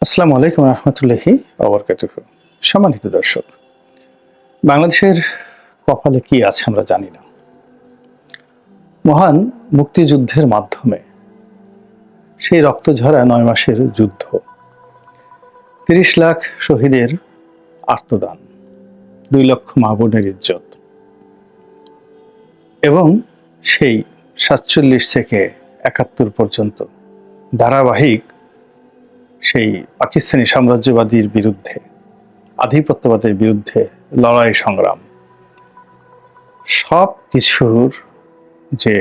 আসসালামু আলাইকুম রহমতুল্লাহি ওয়া সম্মানিত দর্শক, বাংলাদেশের কপালে কি আছে আমরা জানি না। মহান মুক্তিযুদ্ধের মাধ্যমে সেই রক্তঝরা ৯ মাসের যুদ্ধ, ৩০ লাখ শহীদের আর্তদান, ২ লক্ষ মা বোনের ইজ্জত এবং সেই ৪৭ থেকে ৭১ পর্যন্ত ধারাবাহিক সেই পাকিস্তানি সাম্রাজ্যবাদীর বিরুদ্ধে, আধিপত্যবাদের বিরুদ্ধে লড়াই সংগ্রাম, সব কিছুর যে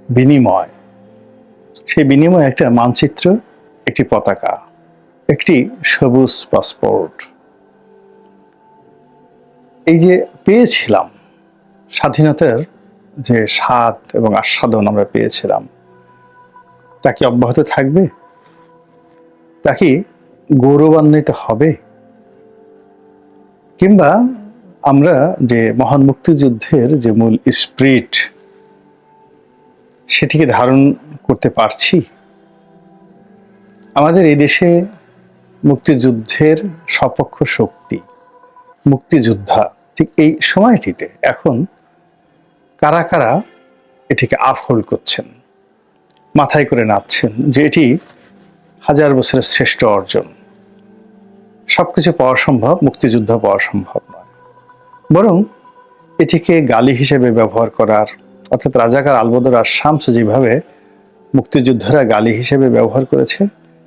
বিনিময়, সেই বিনিময়ে একটা মানচিত্র, একটি পতাকা, একটি সবুজ পাসপোর্ট, এই যে পেয়েছিলাম স্বাধীনতার যে স্বাদ এবং আস্বাদন আমরা পেয়েছিলাম, তা কি অব্যাহত থাকবে? তা কি গৌরবান্বিত হবে? কিংবা আমরা যে মহান মুক্তিযুদ্ধের যে মূল স্পিরিট, সেটিকে ধারণ করতে পারছি? আমাদের এই দেশে মুক্তিযুদ্ধের সপক্ষ শক্তি, মুক্তিযোদ্ধা, ঠিক এই সময়টিতে এখন কারা কারা এটিকে আপহোল্ড করছেন, মাথায় করে নাচছেন যে এটি হাজার বছরের শ্রেষ্ঠ অর্জন, সবকিছু পাওয়া সম্ভব, মুক্তিযুদ্ধ পাওয়া সম্ভব নয়, বরং এটিকে গালি হিসেবে ব্যবহার করার, অর্থাৎ রাজাকার আলবদর আর শামস যেভাবে মুক্তিযোদ্ধারা গালি হিসেবে ব্যবহার করেছে,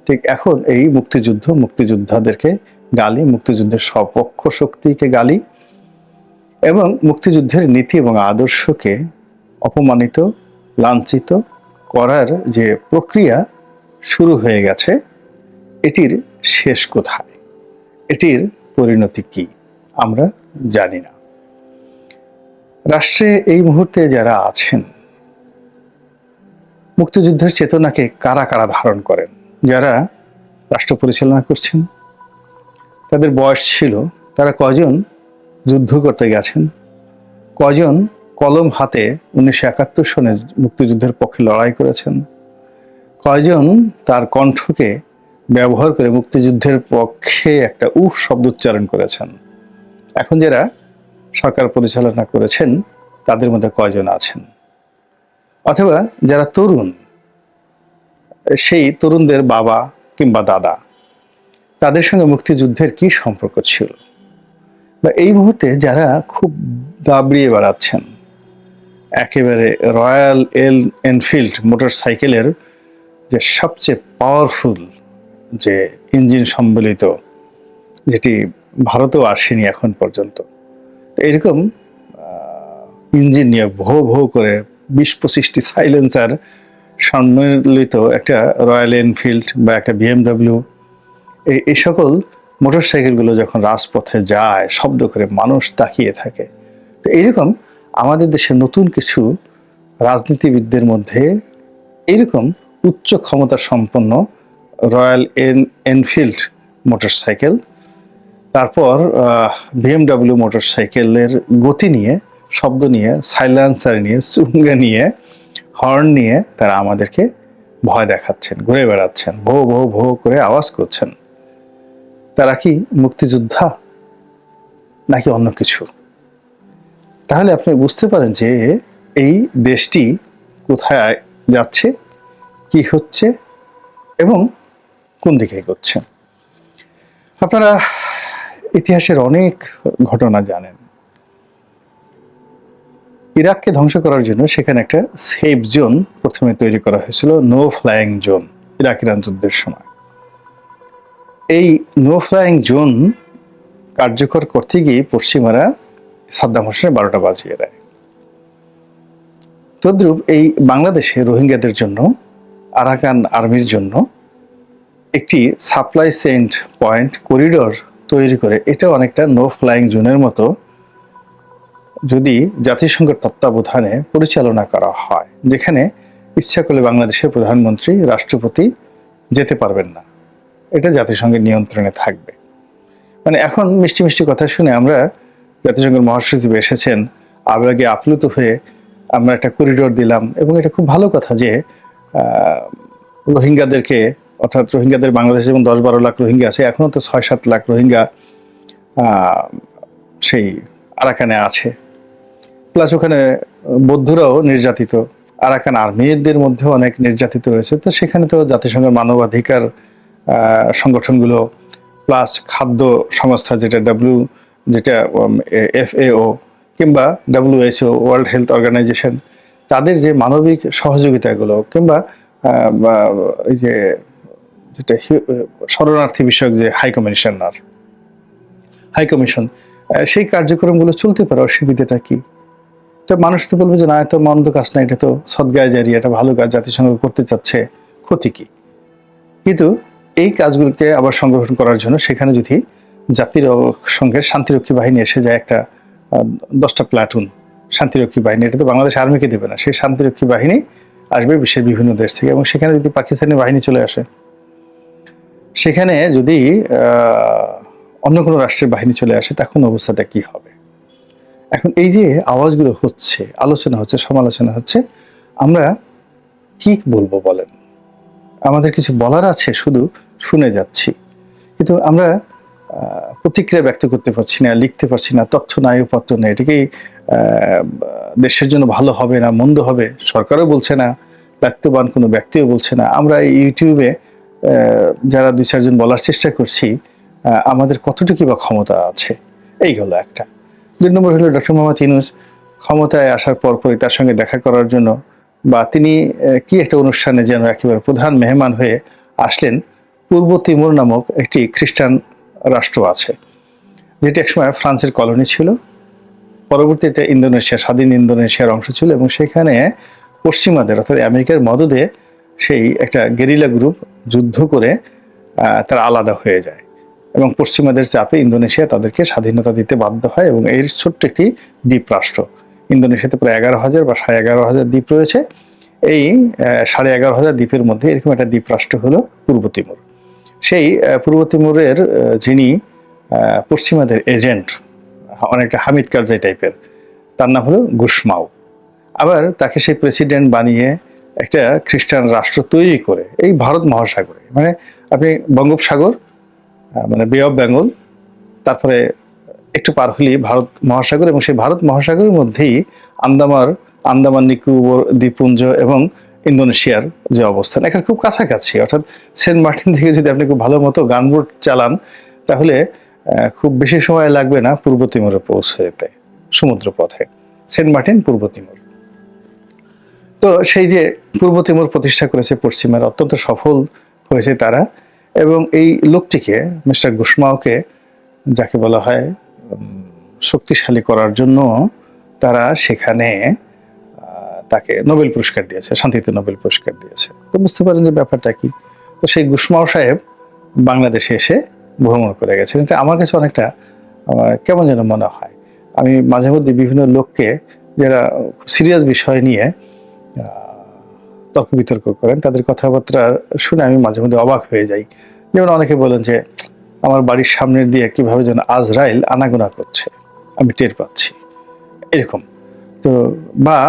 ঠিক এখন এই মুক্তিযোদ্ধাদেরকে গালি, মুক্তিযুদ্ধের সপক্ষ শক্তিকে গালি এবং মুক্তিযুদ্ধের নীতি এবং আদর্শকে অপমানিত, লাঞ্ছিত করার যে প্রক্রিয়া শুরু হয়ে গেছে, এটির শেষ কোথায়, এটির পরিণতি কি আমরা জানি না। রাষ্ট্রে এই মুহূর্তে যারা আছেন, মুক্তিযুদ্ধের চেতনাকে কারা কারা ধারণ করেন, যারা রাষ্ট্র পরিচালনা করছেন, তাদের বয়স ছিল, তারা কজন যুদ্ধ করতে গেছেন, কজন কলম হাতে ১৯৭১ সনে মুক্তিযুদ্ধের পক্ষে লড়াই করেছেন, কয়জন তার কণ্ঠকে ব্যবহার করে মুক্তিযুদ্ধের পক্ষে একটা উফ শব্দ উচ্চারণ করেছেন, এখন যারা সরকার পরিচালনা করেছেন তাদের মধ্যে কয়জন আছেন, অথবা যারা তরুণ, সেই তরুণদের বাবা কিংবা দাদা, তাদের সঙ্গে মুক্তিযুদ্ধের কি সম্পর্ক ছিল, বা এই মুহূর্তে যারা খুব দাবড়িয়ে বেড়াচ্ছেন, একেবারে রয়্যাল এনফিল্ড মোটরসাইকেলের যে সবচেয়ে পাওয়ারফুল যে ইঞ্জিন সম্বলিত, যেটি ভারতেও আসেনি এখন পর্যন্ত, এরকম ইঞ্জিন নিয়ে ভো ভো করে ২০-২৫টি সাইলেন্সার সম্মিলিত একটা রয়্যাল এনফিল্ড বা একটা বিএমডব্লিউ, এই সকল মোটরসাইকেলগুলো যখন রাজপথে যায়, শব্দ করে মানুষ তাকিয়ে থাকে, তো এইরকম আমাদের দেশে নতুন কিছু রাজনীতিবিদদের মধ্যে এইরকম উচ্চ ক্ষমতা সম্পন্ন রয়্যাল এনফিল্ড মোটরসাইকেল, তারপর বিএমডব্লিউ মোটরসাইকেলের গতি নিয়ে, শব্দ নিয়ে, সাইলেন্সার নিয়ে, চুঙ্গা নিয়ে, হর্ন নিয়ে তারা আমাদেরকে ভয় দেখাচ্ছেন, ঘুরে বেড়াচ্ছেন, ভো ভো ভো করে আওয়াজ করছেন। তারা কি মুক্তিযোদ্ধা নাকি অন্য কিছু? তাহলে আপনি বুঝতে পারেন যে এই দেশটি কোথায় যাচ্ছে, কি হচ্ছে এবং কোন দিকে এগোচ্ছে। আপনারা ইতিহাসের অনেক ঘটনা জানেন। ইরাককে ধ্বংস করার জন্য সেখানে একটা সেফ জোন প্রথমে তৈরি করা হয়েছিল, no flying zone, Iraq Iran যুদ্ধের সময়। এই নো ফ্লাইং জোন কার্যকর করতে গিয়ে পশ্চিমারা সাদ্দাম হোসেনের ১২টা বাজিয়ে দেয়। তদ্রূপ এই বাংলাদেশে রোহিঙ্গাদের জন্য, আরাকান আর্মির জন্য একটি সাপ্লাই সেন্ট পয়েন্ট করিডোর তৈরি করে, এটা অনেকটা নো ফ্লাইং জোনের মতো যদি জাতিসংঘের তত্ত্বাবধানে পরিচালনা করা হয়, যেখানে ইচ্ছা করলে বাংলাদেশের প্রধানমন্ত্রী, রাষ্ট্রপতি যেতে পারবেন না, এটা জাতিসংঘের নিয়ন্ত্রণে থাকবে। মানে এখন মিষ্টি মিষ্টি কথা শুনে আমরা, জাতিসংঘের মহাসচিব এসেছেন, আবেগে আপ্লুত হয়ে আমরা একটা করিডোর দিলাম, এবং এটা খুব ভালো কথা যে রোহিঙ্গাদেরকে অর্থাৎ রোহিঙ্গাদের বাংলাদেশে যেমন 10-12 লাখ রোহিঙ্গা আছে, এখনো তো 6-7 লাখ রোহিঙ্গা সেই আরাকানে আছে। প্লাস ওখানে বৌদ্ধরাও নির্যাতিত, আরাকান আর্মিদের মধ্যেও অনেক নির্যাতিত রয়েছে। তো সেখানে তো জাতিসংঘের মানবাধিকার সংগঠনগুলো প্লাস খাদ্য সংস্থা যেটা FAO কিংবা WHO, ওয়ার্ল্ড হেলথ অর্গানাইজেশন, তাদের যে মানবিক সহযোগিতাগুলো কিংবা এই যে যেটা শরণার্থী বিষয়ক যে হাই কমিশন, সেই কার্যক্রমগুলো চলতে পারে, অসুবিধাটা কি? তো মানুষ তো বলবে যে না, এত মন্দ কাজ না, এটা তো সদগায় জারিয়া, এটা ভালো কাজ, জাতিসংঘ করতে চাচ্ছে, ক্ষতি কি? কিন্তু এই কাজগুলোকে আবার সংগঠন করার জন্য সেখানে যদি জাতিসংঘের শান্তিরক্ষী বাহিনী এসে যায়, একটা 10টা প্লাটুন শান্তিরক্ষী বাহিনী, এটা তো বাংলাদেশ আর্মিকে দেবে না, সেই শান্তিরক্ষী বাহিনী আসবে বিশ্বের বিভিন্ন দেশ থেকে। এবং সেখানে যদি পাকিস্তানি বাহিনী চলে আসে, সেখানে যদি অন্য কোনো রাষ্ট্রের বাহিনী চলে আসে, তখন অবস্থাটা কি হবে? এখন এই যে আওয়াজগুলো হচ্ছে, আলোচনা হচ্ছে, সমালোচনা হচ্ছে, আমরা কি বলবো বলেন? আমাদের কিছু বলার আছে, শুধু শুনে যাচ্ছি, কিন্তু আমরা প্রতিক্রিয়া ব্যক্ত করতে পারছি না, লিখতে পারছি না, তথ্য নাই, পত্র নেই। এটাকেই দেশের জন্য ভালো হবে না মন্দ হবে সরকারও বলছে না, দায়িত্ববান কোনো ব্যক্তিও বলছে না। আমরা ইউটিউবে যারা 2-4 জন বলার চেষ্টা করছি, আমাদের কতটুকু বা ক্ষমতা আছে, এই হলো একটা। 2 নম্বর হলো ডক্টর মোহাম্মদ ইউনূস ক্ষমতায় আসার পরপরই তার সঙ্গে দেখা করার জন্য, বা তিনি কি একটা অনুষ্ঠানে যেন একেবারে প্রধান মেহমান হয়ে আসলেন। পূর্ব তিমুর নামক একটি খ্রিস্টান রাষ্ট্র আছে, যেটি একসময় ফ্রান্সের কলোনি ছিল, পরবর্তীতে ইন্দোনেশিয়া, স্বাধীন ইন্দোনেশিয়ার অংশ ছিল, এবং সেখানে পশ্চিমাদের অর্থাৎ আমেরিকার মদদে সেই একটা গেরিলা গ্রুপ যুদ্ধ করে তারা আলাদা হয়ে যায়, এবং পশ্চিমাদের চাপে ইন্দোনেশিয়া তাদেরকে স্বাধীনতা দিতে বাধ্য হয়। এবং এর ছোট্ট একটি দ্বীপ রাষ্ট্র, ইন্দোনেশিয়াতে প্রায় 11,000 বা 11,500 দ্বীপ রয়েছে। এই 11,500 দ্বীপের মধ্যে এরকম একটা দ্বীপ রাষ্ট্র হলো পূর্ব তিমুর। সেই পূর্ব তিমুরের যিনি পশ্চিমাদের এজেন্ট, অনেকটা হামিদ কারজাই টাইপের, তার নাম হলো গুসমাও। আবার তাকে সেই প্রেসিডেন্ট বানিয়ে একটা খ্রিস্টান রাষ্ট্র তৈরি করে এই ভারত মহাসাগরে, মানে আপনি বঙ্গোপসাগর, মানে বে অফ বেঙ্গল, তারপরে একটু পার হলেই ভারত মহাসাগর, এবং সেই ভারত মহাসাগরের মধ্যেই আন্দামান নিকোবর দ্বীপপুঞ্জ এবং ইন্দোনেশিয়ার যে অবস্থান, এখানে খুব কাছাকাছি। অর্থাৎ সেন্ট মার্টিন থেকে যদি আপনি খুব ভালো মতো গানবোট চালান, তাহলে খুব বেশি সময় লাগবে না পূর্ব তিমুরে পৌঁছে যেতে সমুদ্র পথে। সেন্ট মার্টিন, পূর্ব তিমুর। তো সেই যে পূর্ব তিমুর প্রতিষ্ঠা করেছে পশ্চিমারা, অত্যন্ত সফল হয়েছে তারা। এবং এই লোকটিকে, মিস্টার গুসমাওকে, যাকে বলা হয় শক্তিশালী করার জন্য তারা সেখানে তাকে নোবেল পুরস্কার দিয়েছে, শান্তিতে নোবেল পুরস্কার দিয়েছে। তো বুঝতে পারেন যে ব্যাপারটা কি। তো সেই গুসমাও সাহেব বাংলাদেশে এসে ভ্রমণ করে গেছেন। এটা আমার কাছে অনেকটা কেমন যেন মনে হয়। আমি মাঝে মধ্যে বিভিন্ন লোককে, যারা সিরিয়াস বিষয় নিয়ে তর্ক বিতর্ক করেন, তাদের কথাবার্তা শুনে আমি মাঝে মধ্যে অবাক হয়ে যাই। যেমন অনেকে বলেন যে আমার বাড়ির সামনের দিয়ে কিভাবে যেন আজরাইল আনাগোনা করছে, আমি টের পাচ্ছি, এরকম। তো বা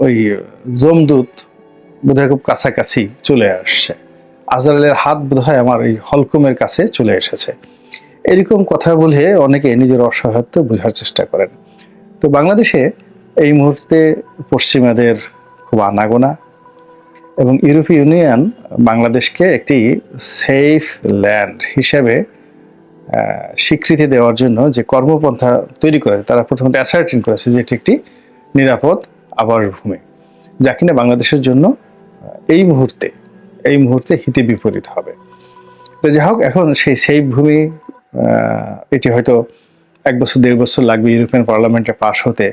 ওই যমদূত বোধহয় খুব কাছাকাছি চলে আসছে, আজরাইলের হাত বোধহয় আমার এই হলকুমের কাছে চলে এসেছে, এরকম কথা বলে অনেকে নিজের অসহায়ত্ব বোঝার চেষ্টা করেন। তো বাংলাদেশে এই মুহূর্তে পশ্চিমাদের খুব আনাগোনা, এবং ইউরোপীয় ইউনিয়ন বাংলাদেশকে একটি সেফ ল্যান্ড হিসেবে স্বীকৃতি দেওয়ার জন্য যে কর্মপন্থা তৈরি করেছে, তারা প্রথমত অ্যাসার্টিন করেছে যে এটি একটি নিরাপদ আবাসভূমি, যা কিনা বাংলাদেশের জন্য এই মুহূর্তে হিতে বিপরীত হবে। তো যাই হোক, এখন সেই সেফ ভূমি, এটি হয়তো 1 বছর 1.5 বছর লাগবে ইউরোপিয়ান পার্লামেন্টে পাশ হতে,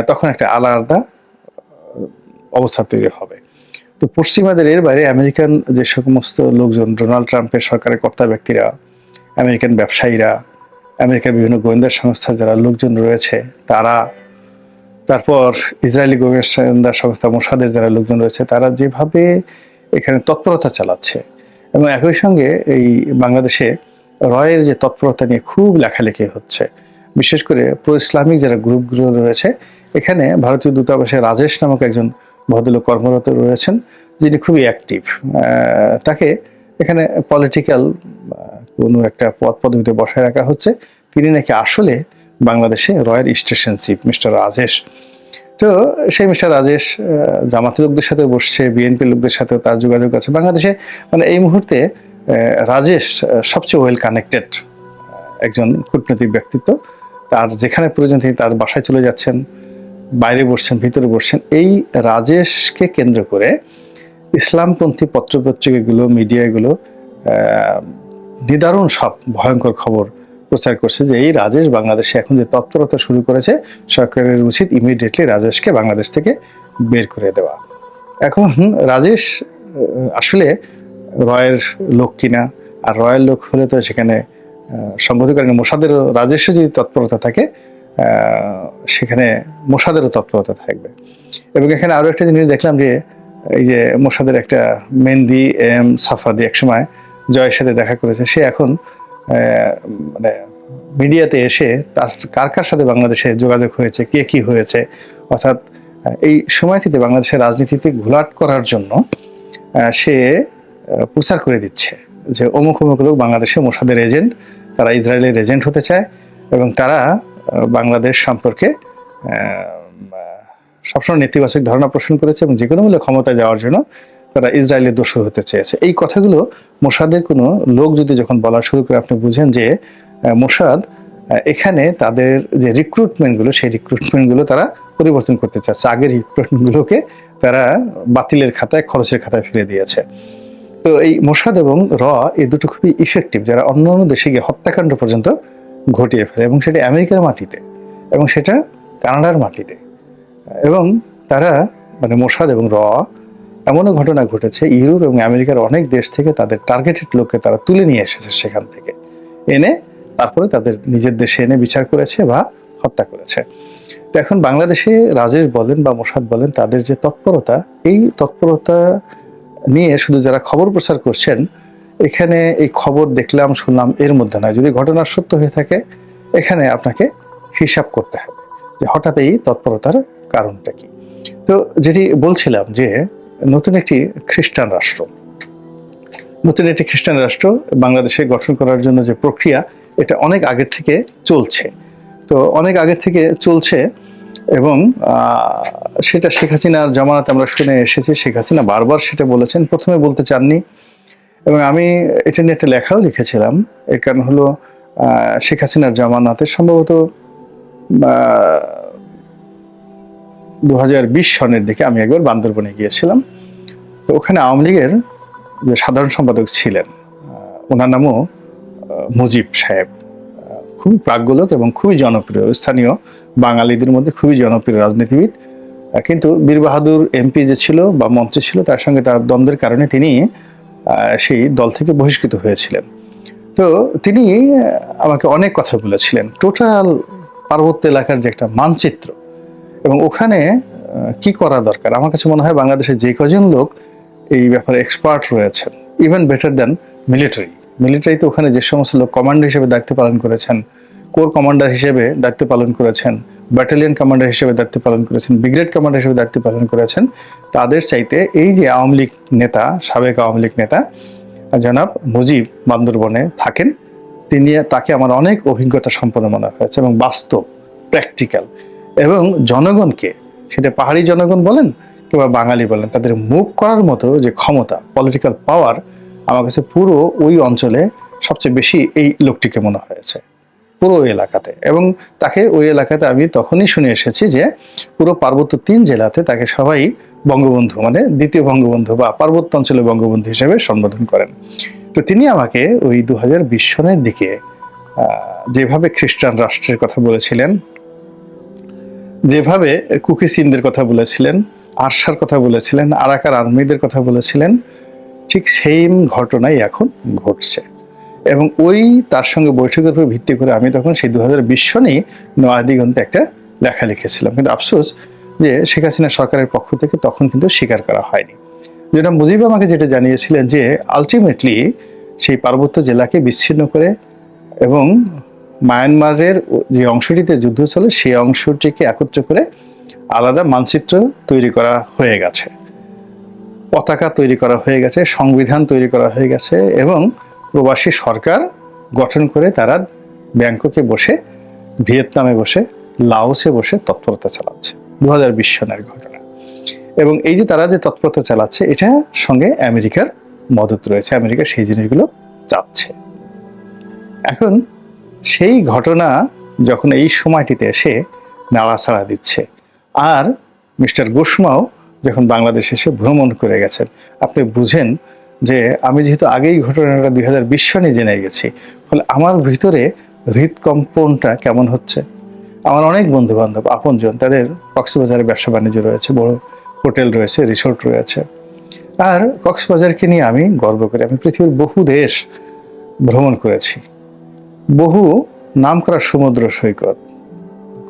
তখন একটা আলাদা অবস্থা তৈরি হবে। তো পশ্চিমাদের এর বাইরে আমেরিকান যে সমস্ত লোকজন, ডোনাল্ড ট্রাম্পের সরকারের কর্তা ব্যক্তিরা, আমেরিকান ব্যবসায়ীরা, আমেরিকার বিভিন্ন গোয়েন্দা সংস্থার যারা লোকজন রয়েছে তারা, তারপর ইসরায়েলি গোয়েন্দা সংস্থা মোসাদের যারা লোকজন রয়েছে, তারা যেভাবে এখানে তৎপরতা চালাচ্ছে, এবং একই সঙ্গে এই বাংলাদেশে রয়ের যে তৎপরতা নিয়ে খুব লেখালেখি হচ্ছে, বিশেষ করে প্রো ইসলামিক যারা গ্রুপগুলো রয়েছে, এখানে ভারতীয় দূতাবাসে রাজেশ নামক একজন ভদ্রলোক কর্মরত রয়েছেন, যিনি খুবই অ্যাক্টিভ, তাকে এখানে পলিটিক্যাল কোনো একটা পদ পদবিতে বসায় রাখা হচ্ছে। তিনি নাকি আসলে বাংলাদেশে রয়ের স্টেশন চিফ মিস্টার রাজেশ। তো সেই মিস্টার রাজেশ জামাতের লোকদের সাথে বসছে, বিএনপি লোকদের সাথেও তার যোগাযোগ আছে বাংলাদেশে। মানে এই মুহূর্তে রাজেশ সবচেয়ে ওয়েল কানেক্টেড একজন কূটনৈতিক ব্যক্তিত্ব। তার যেখানে প্রয়োজন তিনি তার বাসায় চলে যাচ্ছেন, বাইরে বসছেন, ভিতরে বসছেন। এই রাজেশকে কেন্দ্র করে ইসলামপন্থী পত্রপত্রিকাগুলো, মিডিয়াগুলো নিদারুণ সব ভয়ঙ্কর খবর প্রচার করছে যে এই রাজেশ বাংলাদেশে এখন যে তৎপরতা শুরু করেছে, সরকারের উচিত ইমিডিয়েটলি রাজেশকে বাংলাদেশ থেকে বের করে দেওয়া। এখন রাজেশ আসলে রয়ের লোক কিনা, আর রয়ের লোক হলে তো সেখানে সম্বোধন করেন মোসাদেরও, রাজেশের যদি তৎপরতা থাকে সেখানে মোসাদেরও তৎপরতা থাকবে। এবং এখানে আরো একটা জিনিস দেখলাম যে এই যে মোসাদের একটা মেহেদি এম সাফাদি একসময় জয়ের সাথে দেখা করেছে, সে এখন মানে মিডিয়াতে এসে তার কার কার সাথে বাংলাদেশে যোগাযোগ হয়েছে, কে কি হয়েছে, অর্থাৎ এই সময়টিতে বাংলাদেশের রাজনীতিতে ঘোলাট করার জন্য সে প্রচার করে দিচ্ছে যে অমুক অমুক লোক বাংলাদেশে মোসাদের এজেন্ট, তারা ইসরায়েলের এজেন্ট হতে চায় এবং তারা বাংলাদেশ সম্পর্কে সবসময় নেতিবাচক ধারণা পোষণ করেছে এবং যে কোনো মূল্যে ক্ষমতায় যাওয়ার জন্য তারা ইসরায়েলের দোষর হতে চেয়েছে। এই কথাগুলো মোসাদের কোনো লোক যদি যখন বলা শুরু করে, আপনি বুঝেন যে মোসাদ এখানে তাদের যে রিক্রুটমেন্টগুলো, সেই রিক্রুটমেন্টগুলো তারা পরিবর্তন করতে চাচ্ছে। আগের রিক্রুটমেন্টগুলোকে তারা বাতিলের খাতায়, খরচের খাতায় ফিরে দিয়েছে। তো এই মোসাদ এবং এই দুটো খুবই ইফেক্টিভ, যারা অন্য অন্য দেশে গিয়ে হত্যাকাণ্ড পর্যন্ত ঘটিয়ে ফেলে, এবং সেটা আমেরিকার মাটিতে এবং সেটা কানাডার মাটিতে। এবং তারা মানে মোসাদ এবং এমনও ঘটনা ঘটেছে ইউরোপ এবং আমেরিকার অনেক দেশ থেকে তাদের টার্গেটেড লোককে তারা তুলে নিয়ে এসেছে, সেখান থেকে এনে তারপরে তাদের নিজের দেশে এনে বিচার করেছে বা হত্যা করেছে। তো এখন বাংলাদেশে রাজেশ বলেন বা মোসাদ বলেন, তাদের যে তৎপরতা, এই তৎপরতা নিয়ে শুধু যারা খবর প্রচার করছেন, এখানে এই খবর দেখলাম শুনলাম এর মধ্যে নয়, যদি ঘটনা সত্য হয়ে থাকে এখানে আপনাকে হিসাব করতে হবে যে হঠাৎ এই তৎপরতার কারণটা কি। তো যেটি বলছিলাম যে নতুন একটি খ্রিস্টান রাষ্ট্র বাংলাদেশে গঠন করার জন্য যে প্রক্রিয়া, এটা অনেক আগের থেকে চলছে। তো অনেক আগের থেকে চলছে এবং সেটা শেখ হাসিনার জামানাতে আমরা শুনে এসেছি। শেখ হাসিনা বারবার সেটা বলেছেন, প্রথমে বলতে চাননি এবং আমি এটা নিয়ে একটা লেখাও লিখেছিলাম। এর কারণ হলো শেখ হাসিনার জামানাতে সম্ভবত 2020 সনের দিকে আমি একবার বান্দরবনে গিয়েছিলাম। তো ওখানে আওয়ামী লীগের যে সাধারণ সম্পাদক ছিলেন, ওনার নামও মুজিব সাহেব, খুবই প্রাজ্ঞলোক এবং খুবই জনপ্রিয়, স্থানীয় বাঙালিদের মধ্যে খুবই জনপ্রিয় রাজনীতিবিদ। কিন্তু বীর বাহাদুর এমপি যে ছিল বা মন্ত্রী ছিল, তার সঙ্গে তার দ্বন্দ্বের কারণে তিনি সেই দল থেকে বহিষ্কৃত হয়েছিলেন। তো তিনি আমাকে অনেক কথা বলেছিলেন, টোটাল পার্বত্য এলাকার যে একটা মানচিত্র এবং ওখানে কি করা দরকার। আমার কাছে মনে হয় বাংলাদেশে যে কজন লোক এই ব্যাপারে এক্সপার্ট রয়েছেন, ইভেন বেটার দ্যান মিলিটারিতে ওখানে যে সমস্ত লোক কমান্ডার হিসেবে দায়িত্ব পালন করেছেন, কোর কমান্ডার হিসেবে দায়িত্ব পালন করেছেন, ব্যাটালিয়ন কমান্ডার হিসেবে দায়িত্ব পালন করেছেন, ব্রিগেড কমান্ডার হিসেবে দায়িত্ব পালন করেছেন, তাদের চাইতে এই যে আওয়ামী লীগ নেতা, সাবেক আওয়ামী লীগ নেতা জনাব মুজিব বান্দরবনে থাকেন, তাকে আমার অনেক অভিজ্ঞতা সম্পন্ন মনে হয়েছে এবং বাস্তব, প্র্যাকটিক্যাল, এবং জনগণকে, সেটা পাহাড়ি জনগণ বলেন কিংবা বাঙালি বলেন, তাদের মুভ করার মতো যে ক্ষমতা, পলিটিক্যাল পাওয়ার, আমার কাছে পুরো ওই অঞ্চলে সবচেয়ে বেশি এই লোকটিকে মনে হয়েছে পুরো এলাকাতে। এবং তাকে ওই এলাকাতে আমি তখনই শুনে এসেছি যে পুরো পার্বত্য 3 জেলাতে তাকে সবাই বঙ্গবন্ধু, মানে দ্বিতীয় বঙ্গবন্ধু বা পার্বত্য অঞ্চলে বঙ্গবন্ধু হিসেবে সম্বোধন করেন। তো তিনি আমাকে ওই 2020 সনের দিকে যেভাবে খ্রিস্টান রাষ্ট্রের কথা বলেছিলেন, যেভাবে কুকি সিনদের কথা বলেছিলেন, আরশার কথা বলেছিলেন, আরাকার আর্মিদের কথা বলেছিলেন, ঠিক সেম ঘটনাই এখন ঘটছে। এবং ওই তার সঙ্গে বৈঠকের উপর ভিত্তি করে আমি তখন সেই 2020 সনেই নয়াদিগন্তে একটা লেখা লিখেছিলাম। কিন্তু আফসোস যে শেখ হাসিনা সরকারের পক্ষ থেকে তখন কিন্তু স্বীকার করা হয়নি। যেটা মুজিব আমাকে যেটা জানিয়েছিলেন যে আলটিমেটলি সেই পার্বত্য জেলাকে বিচ্ছিন্ন করে এবং মায়ানমারের যে অংশটিতে যুদ্ধ চলে সেই অংশটিকে একত্র করে আলাদা মানচিত্র তৈরি করা হয়ে গেছে। পতাকা তৈরি করা হয়ে গেছে, সংবিধান তৈরি করা হয়ে গেছে, এবং প্রবাসী সরকার গঠন করে তারা ব্যাংককে বসে, ভিয়েতনামে বসে, লাওসে বসে তৎপরতা চালাচ্ছে। 2020 সনের ঘটনা। এবং এই যে তারা যে তৎপরতা চালাচ্ছে, এটার সঙ্গে আমেরিকার মদত রয়েছে, আমেরিকা সেই জিনিসগুলো চাচ্ছে। এখন সেই ঘটনা যখন এই সময়টিতে এসে নাড়াচাড়া দিচ্ছে, আর মিস্টার গুশমাও যখন বাংলাদেশে এসে ভ্রমণ করে গেছেন, আপনি বুঝেন যে আমি যেহেতু আগেই ঘটনাটা 2020 সনে জেনে গেছি, ফলে আমার ভিতরে হৃদকম্পনটা কেমন হচ্ছে। আমার অনেক বন্ধু বান্ধব, আপনজন, তাদের কক্সবাজারে ব্যবসা বাণিজ্য রয়েছে, বড় হোটেল রয়েছে, রিসোর্ট রয়েছে। আর কক্সবাজারকে নিয়ে আমি গর্ব করি। আমি পৃথিবীর বহু দেশ ভ্রমণ করেছি, বহু নামকরা সমুদ্র সৈকত,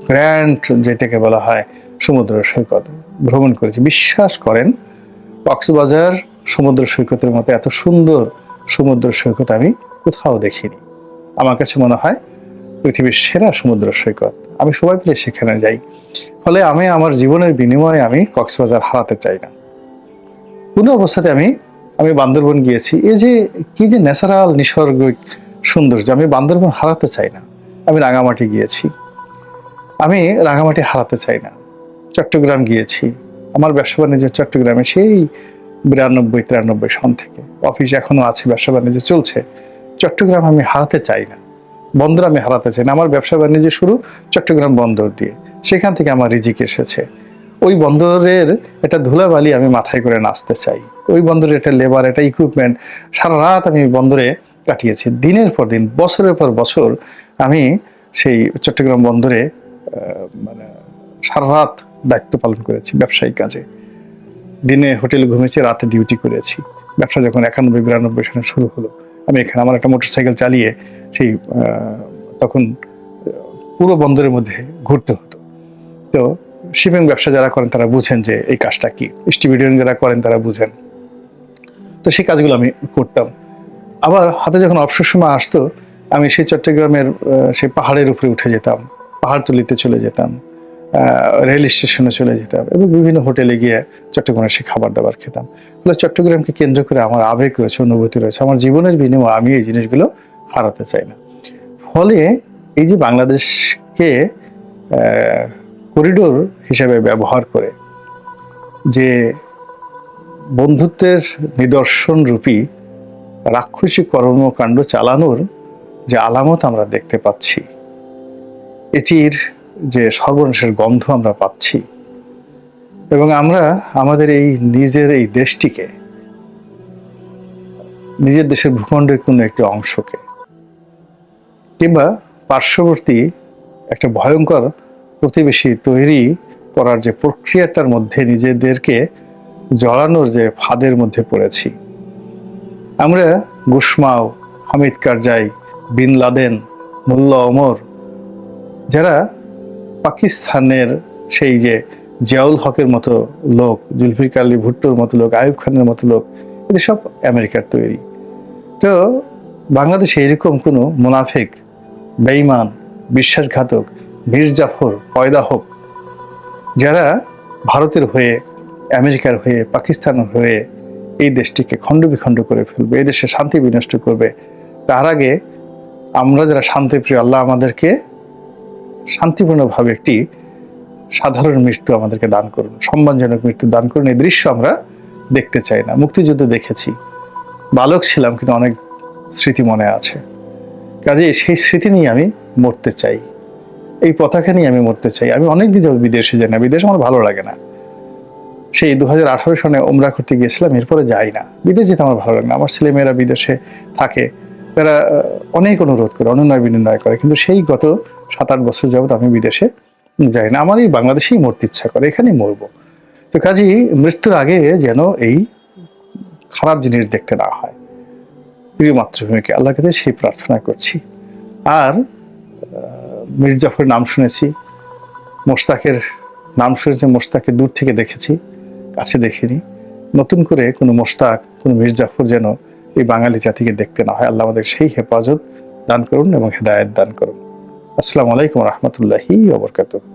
গ্র্যান্ড যেটাকে বলা হয় সমুদ্র সৈকত ভ্রমণ করেছি। বিশ্বাস করেন, কক্সবাজার সমুদ্র সৈকতের মতো এত সুন্দর সমুদ্র সৈকত আমি কোথাও দেখিনি। আমার কাছে মনে হয় পৃথিবীর সেরা সমুদ্র সৈকত। আমি সবাই পেলে সেখানে যাই। ফলে আমি আমার জীবনের বিনিময়ে আমি কক্সবাজার হারাতে চাই না কোনো অবস্থাতে। আমি বান্দরবন গিয়েছি, এই যে কি যে ন্যাচারাল নিসর্গিক সৌন্দর্য, আমি বান্দরবন হারাতে চাই না। আমি রাঙামাটি গিয়েছি, আমি রাঙামাটি হারাতে চাই না। চট্টগ্রাম গিয়েছি, আমার ব্যবসা বাণিজ্য চট্টগ্রামে সেই 92-93 সন থেকে, অফিস এখনো আছে, ব্যবসা বাণিজ্য চলছে। চট্টগ্রাম আমি হারাতে চাই না, বন্দর আমি হারাতে চাই না। আমার ব্যবসা বাণিজ্য শুরু চট্টগ্রাম বন্দর দিয়ে, সেখান থেকে আমার রিজিক এসেছে। ওই বন্দরের একটা ধুলাবালি আমি মাথায় করে নাচতে চাই, ওই বন্দরের একটা লেবার, একটা ইকুইপমেন্ট, সারা রাত আমি বন্দরে কাটিয়েছি, দিনের পর দিন, বছরের পর বছর আমি সেই চট্টগ্রাম বন্দরে মানে সারা রাত দায়িত্ব পালন করেছি ব্যবসায়িক কাজে। দিনে হোটেলে ঘুমিয়েছি, রাতে ডিউটি করেছি। ব্যবসা যখন 91-92 সালে শুরু হলো, আমি এখানে আমার একটা মোটরসাইকেল চালিয়ে সেই তখন পুরো বন্দরের মধ্যে ঘুরতে হতো। তো শিপিং ব্যবসা যারা করেন তারা বুঝেন যে এই কাজটা কি, স্টিভিডিয়ন যারা করেন তারা বুঝেন। তো সেই কাজগুলো আমি করতাম। আবার হাতে যখন অবসর সময় আসতো, আমি সেই চট্টগ্রামের সেই পাহাড়ের উপরে উঠে যেতাম, পাহাড়তলিতে চলে যেতাম, রেল স্টেশনে চলে যেতাম, এবং বিভিন্ন হোটেলে গিয়ে চট্টগ্রামের সে খাবার দাবার খেতাম। ফলে চট্টগ্রামকে কেন্দ্র করে আমার আবেগ রয়েছে, অনুভূতি রয়েছে। আমার জীবনের বিনিময়ে আমি এই জিনিসগুলো হারাতে চাই না। ফলে এই যে বাংলাদেশকে করিডোর হিসেবে ব্যবহার করে যে বন্ধুত্বের নিদর্শন রূপী রাক্ষসী কর্মকাণ্ড চালানোর যে আলামত আমরা দেখতে পাচ্ছি, এটির যে সর্বনাশের গন্ধ আমরা পাচ্ছি, এবং আমরা আমাদের এই নিজের এই দেশটিকে, নিজের দেশের ভূখণ্ডের কোনো একটি অংশকে কিংবা পার্শ্ববর্তী একটা ভয়ঙ্কর প্রতিবেশী তৈরি করার যে প্রক্রিয়াটার মধ্যে নিজেদেরকে জড়ানোর যে ফাঁদের মধ্যে পড়েছি। আমরা গুশমাও, হামিদ কারজাই, বিন লাদেন, মোল্লা ওমর, যারা পাকিস্তানের সেই যে জিয়াউল হকের মতো লোক, জুলফিকার আলী ভুট্টোর মতো লোক, আইয়ুব খানের মতো লোক, এদের সব আমেরিকার তৈরি। তো বাংলাদেশে এরকম কোনো মুনাফিক, বেঈমান, বিশ্বাসঘাতক, মীর জাফর পয়দা হোক, যারা ভারতের হয়ে, আমেরিকার হয়ে, পাকিস্তানের হয়ে এই দেশটিকে খণ্ড বিখণ্ড করে ফেলবে, এই দেশে শান্তি বিনষ্ট করবে, তার আগে আমরা যারা শান্তিপ্রিয়, আল্লাহ আমাদেরকে শান্তিপূর্ণভাবে একটি সাধারণ মৃত্যু আমাদেরকে দান করুন, সম্মানজনক মৃত্যু দান করুন। এই দৃশ্য আমরা দেখতে চাই না। মুক্তিযুদ্ধ দেখেছি, বালক ছিলাম, কিন্তু অনেক স্মৃতি মনে আছে। কাজে সেই স্মৃতি নিয়ে আমি মরতে চাই, এই পতাকা নিয়ে আমি মরতে চাই। আমি অনেক দিন বিদেশে যাই না, বিদেশ আমার ভালো লাগে না। সেই 2018 সনে ওমরা করতে গিয়েছিলাম, এরপরে যাই না। বিদেশ যেতে আমার ভালো লাগে না। আমার ছেলেমেয়েরা বিদেশে থাকে, তারা অনেক অনুরোধ করে, অনুনয় বিনিময় করে, কিন্তু সেই গত 7-8 বছর যাবত আমি বিদেশে যাই না। আমার এই বাংলাদেশেই মরতে ইচ্ছা করে, এখানেই মরবো। তো কাজেই মৃত্যুর আগে যেন এই খারাপ জিনিস দেখতে না হয়। প্রিয় মাতৃভূমিকে আল্লাহর কাছে সেই প্রার্থনা করছি। আর মীর জাফরের নাম শুনেছি, মোশতাকের নাম শুনেছি, মোশতাককে দূর থেকে দেখেছি, কাছে দেখিনি। নতুন করে কোনো মোশতাক, কোনো মীর জাফর যেন এই বাঙালি জাতিকে দেখতে না হয়। আল্লাহ আমাদের সেই হেফাজত দান করুন এবং হেদায়েত দান করুন। আসসালামু আলাইকুম ওয়া রাহমাতুল্লাহি ওয়া বারাকাতুহু।